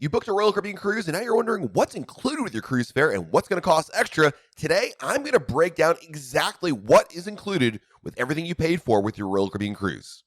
You booked a Royal Caribbean cruise and now you're wondering what's included with your cruise fare and what's going to cost extra. Today, I'm going to break down exactly what is included with everything you paid for with your Royal Caribbean cruise.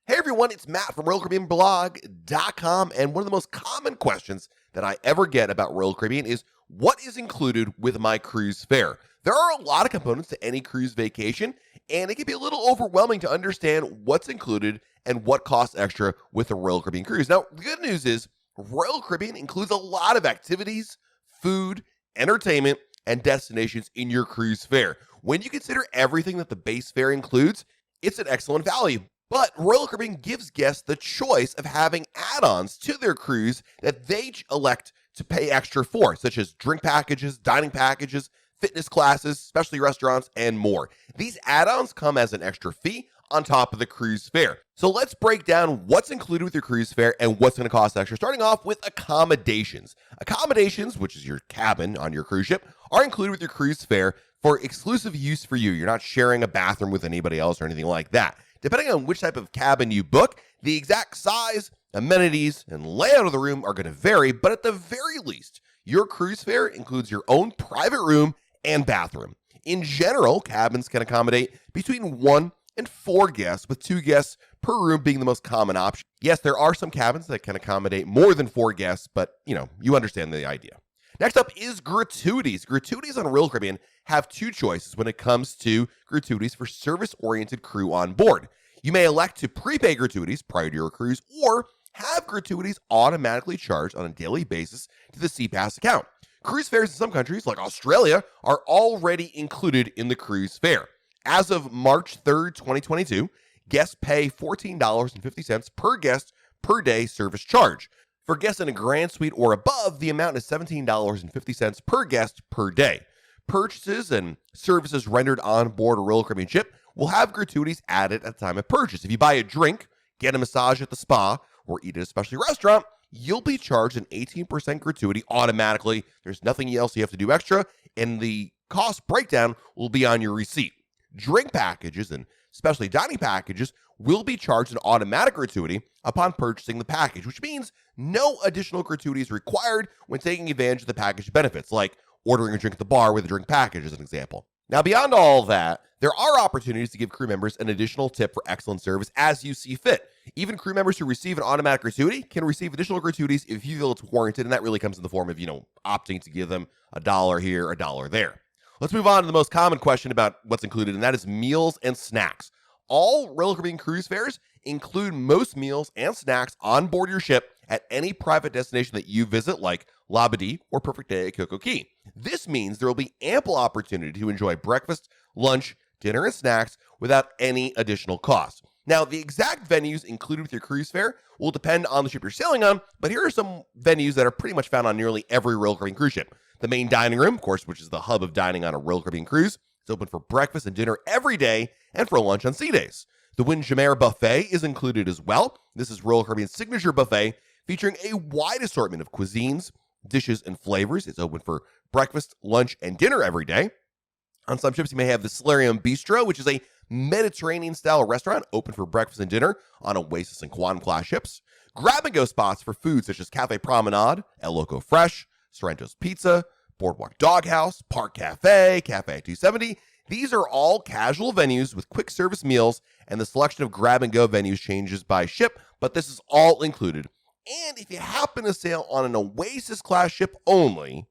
Hey everyone, it's Matt from RoyalCaribbeanBlog.com, and one of the most common questions that I ever get about Royal Caribbean is what is included with my cruise fare? There are a lot of components to any cruise vacation, and it can be a little overwhelming to understand what's included and what costs extra with a Royal Caribbean cruise. Now, the good news is Royal Caribbean includes a lot of activities, food, entertainment, and destinations in your cruise fare. When you consider everything that the base fare includes, it's an excellent value. But Royal Caribbean gives guests the choice of having add-ons to their cruise that they elect to pay extra for, such as drink packages, dining packages, fitness classes, specialty restaurants, and more. These add-ons come as an extra fee on top of the cruise fare. So let's break down what's included with your cruise fare and what's going to cost extra, starting off with accommodations. Accommodations, which is your cabin on your cruise ship, are included with your cruise fare for exclusive use for you. You're not sharing a bathroom with anybody else or anything like that. Depending on which type of cabin you book, the exact size, amenities, and layout of the room are going to vary, but at the very least, your cruise fare includes your own private room and bathroom. In general, cabins can accommodate between 1 and 4 guests, with 2 guests per room being the most common option. Yes, there are some cabins that can accommodate more than 4 guests, but you understand the idea. Next up is gratuities. Gratuities on Royal Caribbean have 2 choices when it comes to gratuities for service-oriented crew on board. You may elect to prepay gratuities prior to your cruise or have gratuities automatically charged on a daily basis to the SeaPass account. Cruise fares in some countries, like Australia, are already included in the cruise fare. As of March 3rd, 2022, guests pay $14.50 per guest per day service charge. For guests in a grand suite or above, the amount is $17.50 per guest per day. Purchases and services rendered on board a Royal Caribbean ship will have gratuities added at the time of purchase. If you buy a drink, get a massage at the spa, or eat at a specialty restaurant, you'll be charged an 18% gratuity automatically. There's nothing else you have to do extra, and the cost breakdown will be on your receipt. Drink packages and specialty dining packages will be charged an automatic gratuity upon purchasing the package, which means no additional gratuity is required when taking advantage of the package benefits, like ordering a drink at the bar with a drink package as an example. Now, beyond all that, there are opportunities to give crew members an additional tip for excellent service as you see fit. Even crew members who receive an automatic gratuity can receive additional gratuities if you feel it's warranted, and that really comes in the form of, opting to give them $1 here, $1 there. Let's move on to the most common question about what's included, and that is meals and snacks. All Royal Caribbean cruise fares include most meals and snacks on board your ship at any private destination that you visit, like Labadee or Perfect Day at Coco Key. This means there will be ample opportunity to enjoy breakfast, lunch, dinner, and snacks without any additional cost. Now, the exact venues included with your cruise fare will depend on the ship you're sailing on, but here are some venues that are pretty much found on nearly every Royal Caribbean cruise ship. The main dining room, of course, which is the hub of dining on a Royal Caribbean cruise. It's open for breakfast and dinner every day and for lunch on sea days. The Windjammer Buffet is included as well. This is Royal Caribbean's signature buffet featuring a wide assortment of cuisines, dishes, and flavors. It's open for breakfast, lunch, and dinner every day. On some ships, you may have the Solarium Bistro, which is a Mediterranean-style restaurant open for breakfast and dinner on Oasis and Quantum-class ships. Grab-and-go spots for food such as Cafe Promenade, El Loco Fresh, Sorrento's Pizza, Boardwalk Doghouse, Park Cafe, Cafe 270. These are all casual venues with quick service meals, and the selection of grab-and-go venues changes by ship, but this is all included. And if you happen to sail on an Oasis-class ship only,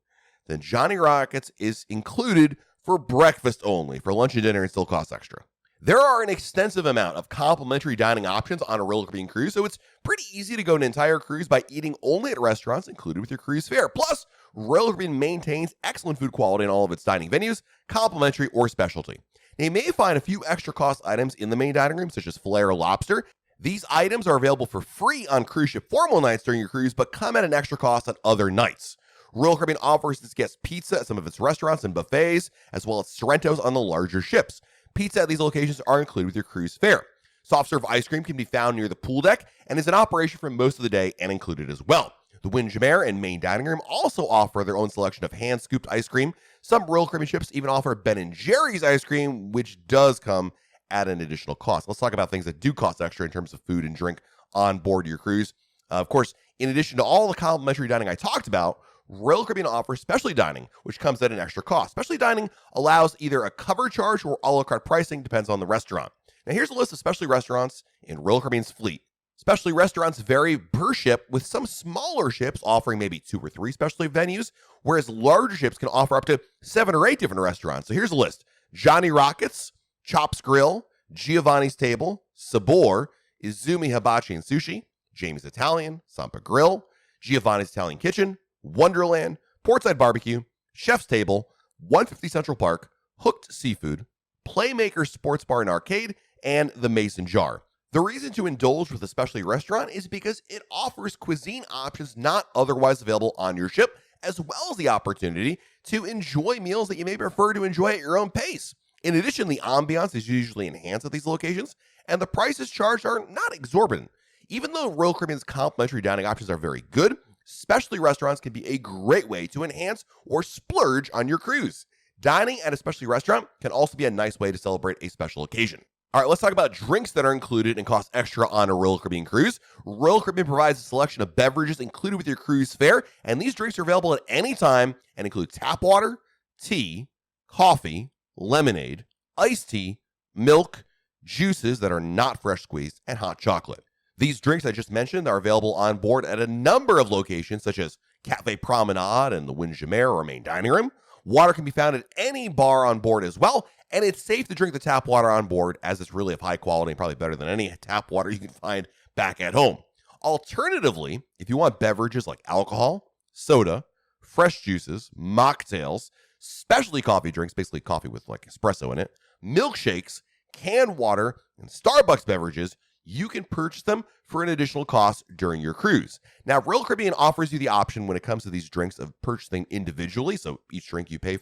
then Johnny Rockets is included for breakfast only. For lunch and dinner, it still costs extra. There are an extensive amount of complimentary dining options on a Royal Caribbean cruise, so it's pretty easy to go an entire cruise by eating only at restaurants included with your cruise fare. Plus, Royal Caribbean maintains excellent food quality in all of its dining venues, complimentary or specialty. Now, you may find a few extra cost items in the main dining room, such as filet or lobster. These items are available for free on cruise ship formal nights during your cruise, but come at an extra cost on other nights. Royal Caribbean offers its guests pizza at some of its restaurants and buffets, as well as Sorrento's on the larger ships. Pizza at these locations are included with your cruise fare. Soft serve ice cream can be found near the pool deck and is in operation for most of the day and included as well. The Windjammer and main dining room also offer their own selection of hand-scooped ice cream. Some Royal Caribbean ships even offer Ben & Jerry's ice cream, which does come at an additional cost. Let's talk about things that do cost extra in terms of food and drink on board your cruise. Of course, in addition to all the complimentary dining I talked about, Royal Caribbean offers specialty dining, which comes at an extra cost. Specialty dining allows either a cover charge or a la carte pricing, depends on the restaurant. Now, here's a list of specialty restaurants in Royal Caribbean's fleet. Specialty restaurants vary per ship, with some smaller ships offering maybe 2 or 3 specialty venues, whereas larger ships can offer up to 7 or 8 different restaurants. So here's a list: Johnny Rockets, Chops Grill, Giovanni's Table, Sabor, Izumi Hibachi and Sushi, Jamie's Italian, Sampa Grill, Giovanni's Italian Kitchen, Wonderland, Portside Barbecue, Chef's Table, 150 Central Park, Hooked Seafood, Playmaker Sports Bar and Arcade, and the Mason Jar. The reason to indulge with a specialty restaurant is because it offers cuisine options not otherwise available on your ship, as well as the opportunity to enjoy meals that you may prefer to enjoy at your own pace. In addition, the ambiance is usually enhanced at these locations, and the prices charged are not exorbitant. Even though Royal Caribbean's complimentary dining options are very good, specialty restaurants can be a great way to enhance or splurge on your cruise. Dining at a specialty restaurant can also be a nice way to celebrate a special occasion. All right, let's talk about drinks that are included and cost extra on a Royal Caribbean cruise. Royal Caribbean provides a selection of beverages included with your cruise fare, and these drinks are available at any time and include tap water, tea, coffee, lemonade, iced tea, milk, juices that are not fresh squeezed, and hot chocolate. These drinks I just mentioned are available on board at a number of locations, such as Cafe Promenade and the Windjammer or main dining room. Water can be found at any bar on board as well, and it's safe to drink the tap water on board, as it's really of high quality and probably better than any tap water you can find back at home. Alternatively, if you want beverages like alcohol, soda, fresh juices, mocktails, specialty coffee drinks, basically coffee with like espresso in it, milkshakes, canned water, and Starbucks beverages, you can purchase them for an additional cost during your cruise. Now, Royal Caribbean offers you the option when it comes to these drinks of purchasing individually. So each drink you pay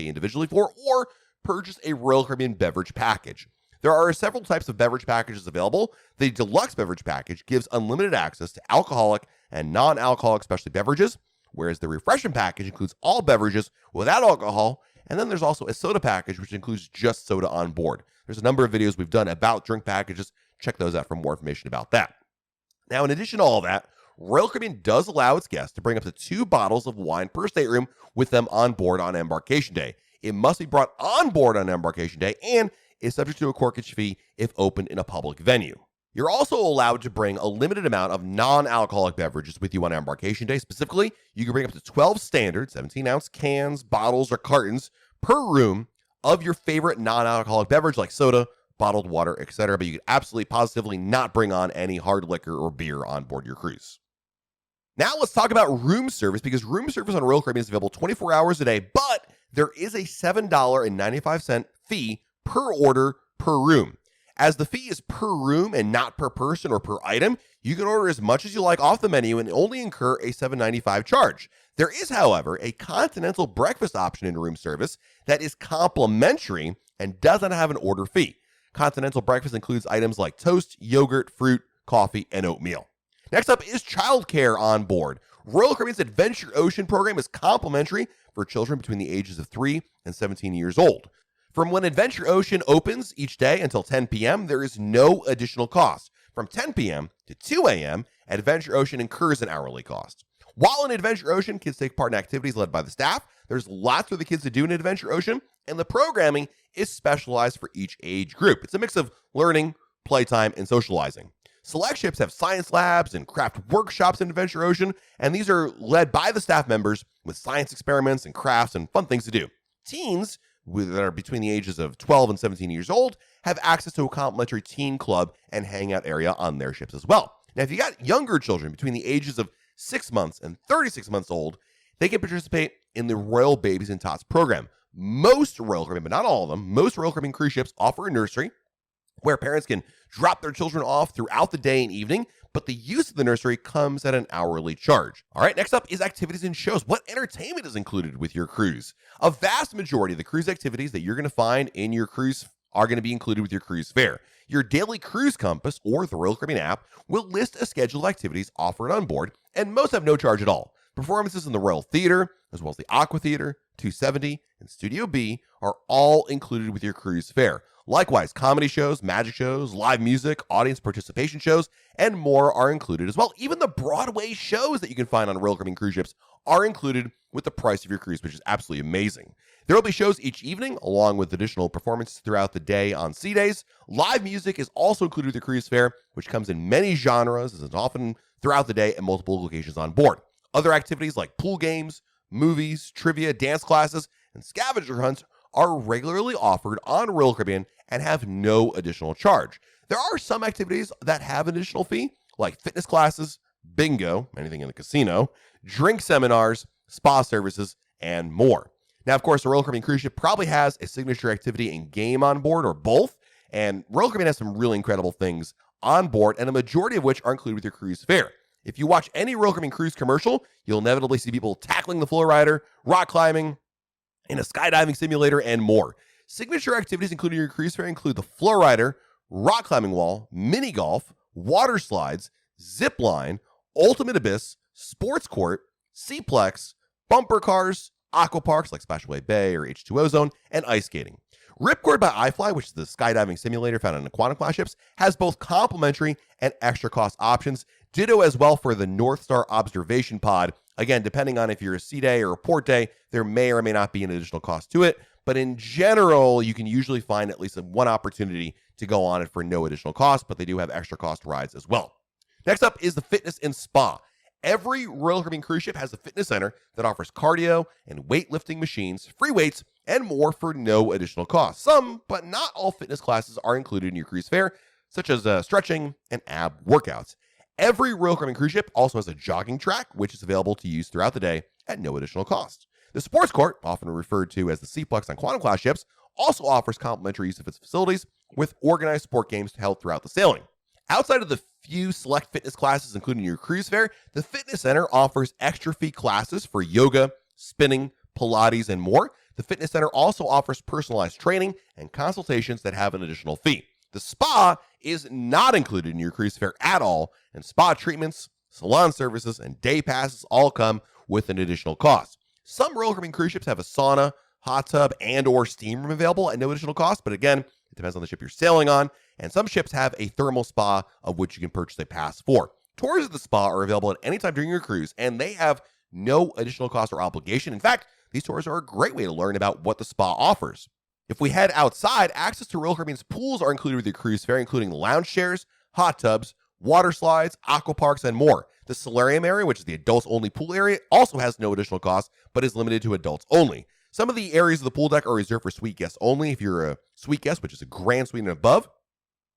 individually for, or purchase a Royal Caribbean beverage package. There are several types of beverage packages available. The deluxe beverage package gives unlimited access to alcoholic and non-alcoholic specialty beverages, whereas the refreshment package includes all beverages without alcohol. And then there's also a soda package, which includes just soda on board. There's a number of videos we've done about drink packages. Check those out for more information about that. Now, in addition to all that, Royal Caribbean does allow its guests to bring up to 2 bottles of wine per stateroom with them on board on embarkation day. It must be brought on board on embarkation day and is subject to a corkage fee if opened in a public venue. You're also allowed to bring a limited amount of non-alcoholic beverages with you on embarkation day. Specifically, you can bring up to 12 standard 17-ounce cans, bottles, or cartons per room of your favorite non-alcoholic beverage like soda, bottled water, etc. But you can absolutely positively not bring on any hard liquor or beer on board your cruise. Now let's talk about room service, because room service on Royal Caribbean is available 24 hours a day, but there is a $7.95 fee per order per room. As the fee is per room and not per person or per item, you can order as much as you like off the menu and only incur a $7.95 charge. There is, however, a continental breakfast option in room service that is complimentary and does not have an order fee. Continental breakfast includes items like toast, yogurt, fruit, coffee, and oatmeal. Next up is childcare on board. Royal Caribbean's Adventure Ocean program is complimentary for children between the ages of 3 and 17 years old. From when Adventure Ocean opens each day until 10 p.m., there is no additional cost. From 10 p.m. to 2 a.m., Adventure Ocean incurs an hourly cost. While in Adventure Ocean, kids take part in activities led by the staff. There's lots for the kids to do in Adventure Ocean, and the programming is specialized for each age group. It's a mix of learning, playtime, and socializing. Select ships have science labs and craft workshops in Adventure Ocean, and these are led by the staff members with science experiments and crafts and fun things to do. Teens that are between the ages of 12 and 17 years old have access to a complimentary teen club and hangout area on their ships as well. Now, if you got younger children between the ages of 6 months and 36 months old, they can participate in the Royal Babies and Tots program. Most Royal Caribbean, but not all of them, most Royal Caribbean cruise ships offer a nursery where parents can drop their children off throughout the day and evening, but the use of the nursery comes at an hourly charge. All right, next up is activities and shows. What entertainment is included with your cruise? A vast majority of the cruise activities that you're going to find in your cruise are going to be included with your cruise fare. Your daily cruise compass or the Royal Caribbean app will list a schedule of activities offered on board, and most have no charge at all. Performances in the Royal Theater, as well as the Aqua Theater, 270, and Studio B are all included with your cruise fare. Likewise, comedy shows, magic shows, live music, audience participation shows, and more are included as well. Even the Broadway shows that you can find on Royal Caribbean cruise ships are included with the price of your cruise, which is absolutely amazing. There will be shows each evening, along with additional performances throughout the day on sea days. Live music is also included with the cruise fare, which comes in many genres and is often throughout the day at multiple locations on board. Other activities like pool games, movies, trivia, dance classes, and scavenger hunts are regularly offered on Royal Caribbean and have no additional charge. There are some activities that have an additional fee, like fitness classes, bingo, anything in the casino, drink seminars, spa services, and more. Now, of course, the Royal Caribbean cruise ship probably has a signature activity and game on board, or both, and Royal Caribbean has some really incredible things on board, and a majority of which are included with your cruise fare. If you watch any Royal Caribbean cruise commercial, you'll inevitably see people tackling the flow rider, rock climbing, in a skydiving simulator, and more. Signature activities included in your cruise fare include the flow rider, rock climbing wall, mini golf, water slides, zip line, ultimate abyss, sports court, seaplex, bumper cars, aqua parks like Splashaway Bay or H2O Zone, and ice skating. Ripcord by iFly, which is the skydiving simulator found on Aquatic class ships, has both complimentary and extra cost options. Ditto as well for the North Star observation pod. Again, depending on if you're a sea day or a port day, there may or may not be an additional cost to it. But in general, you can usually find at least one opportunity to go on it for no additional cost, but they do have extra cost rides as well. Next up is the fitness and spa. Every Royal Caribbean cruise ship has a fitness center that offers cardio and weightlifting machines, free weights, and more for no additional cost. Some, but not all fitness classes are included in your cruise fare, such as stretching and ab workouts. Every Royal Caribbean cruise ship also has a jogging track, which is available to use throughout the day at no additional cost. The sports court, often referred to as the Seaplex on Quantum class ships, also offers complimentary use of its facilities with organized sport games held throughout the sailing. Outside of the few select fitness classes included in your cruise fare, the fitness center offers extra fee classes for yoga, spinning, Pilates, and more. The fitness center also offers personalized training and consultations that have an additional fee. The spa is not included in your cruise fare at all, and spa treatments, salon services, and day passes all come with an additional cost. Some Royal Caribbean cruise ships have a sauna, hot tub, and or steam room available at no additional cost, but again, it depends on the ship you're sailing on, and some ships have a thermal spa of which you can purchase a pass for. Tours of the spa are available at any time during your cruise, and they have no additional cost or obligation. In fact, these tours are a great way to learn about what the spa offers. If we head outside, access to Royal Caribbean's pools are included with your cruise fare, including lounge chairs, hot tubs, water slides, aqua parks, and more. The solarium area, which is the adults-only pool area, also has no additional cost, but is limited to adults only. Some of the areas of the pool deck are reserved for suite guests only. If you're a suite guest, which is a grand suite and above,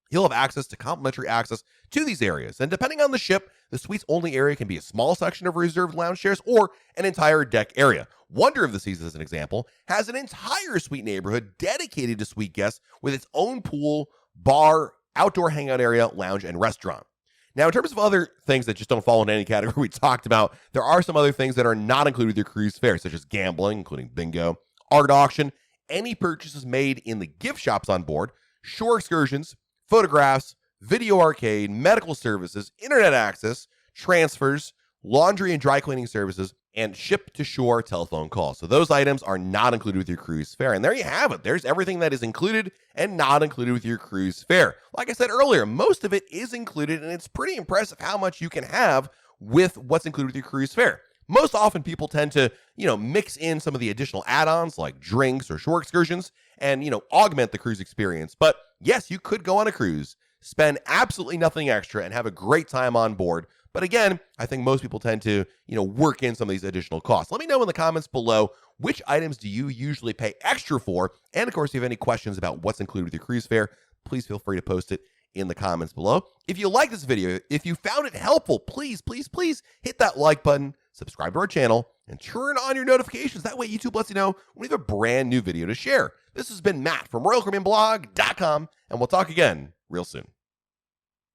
you'll have access to complimentary access to these areas. And depending on the ship, the suites only area can be a small section of reserved lounge chairs or an entire deck area. Wonder of the Seas, as an example, has an entire suite neighborhood dedicated to suite guests with its own pool, bar, outdoor hangout area, lounge, and restaurant. Now, in terms of other things that just don't fall into any category we talked about, there are some other things that are not included with your cruise fare, such as gambling, including bingo, art auction, any purchases made in the gift shops on board, shore excursions, photographs, video arcade, medical services, internet access, transfers, laundry and dry cleaning services, and ship-to-shore telephone calls. So those items are not included with your cruise fare. And there you have it. There's everything that is included and not included with your cruise fare. Like I said earlier, most of it is included, and it's pretty impressive how much you can have with what's included with your cruise fare. Most often people tend to, mix in some of the additional add-ons like drinks or shore excursions and, augment the cruise experience. But yes, you could go on a cruise, spend absolutely nothing extra, and have a great time on board. But again, I think most people tend to, work in some of these additional costs. Let me know in the comments below, which items do you usually pay extra for? And of course, if you have any questions about what's included with your cruise fare, please feel free to post it in the comments below. If you like this video, if you found it helpful, please hit that like button, subscribe to our channel, and turn on your notifications. That way YouTube lets you know when we have a brand new video to share. This has been Matt from RoyalCaribbeanBlog.com, and we'll talk again real soon.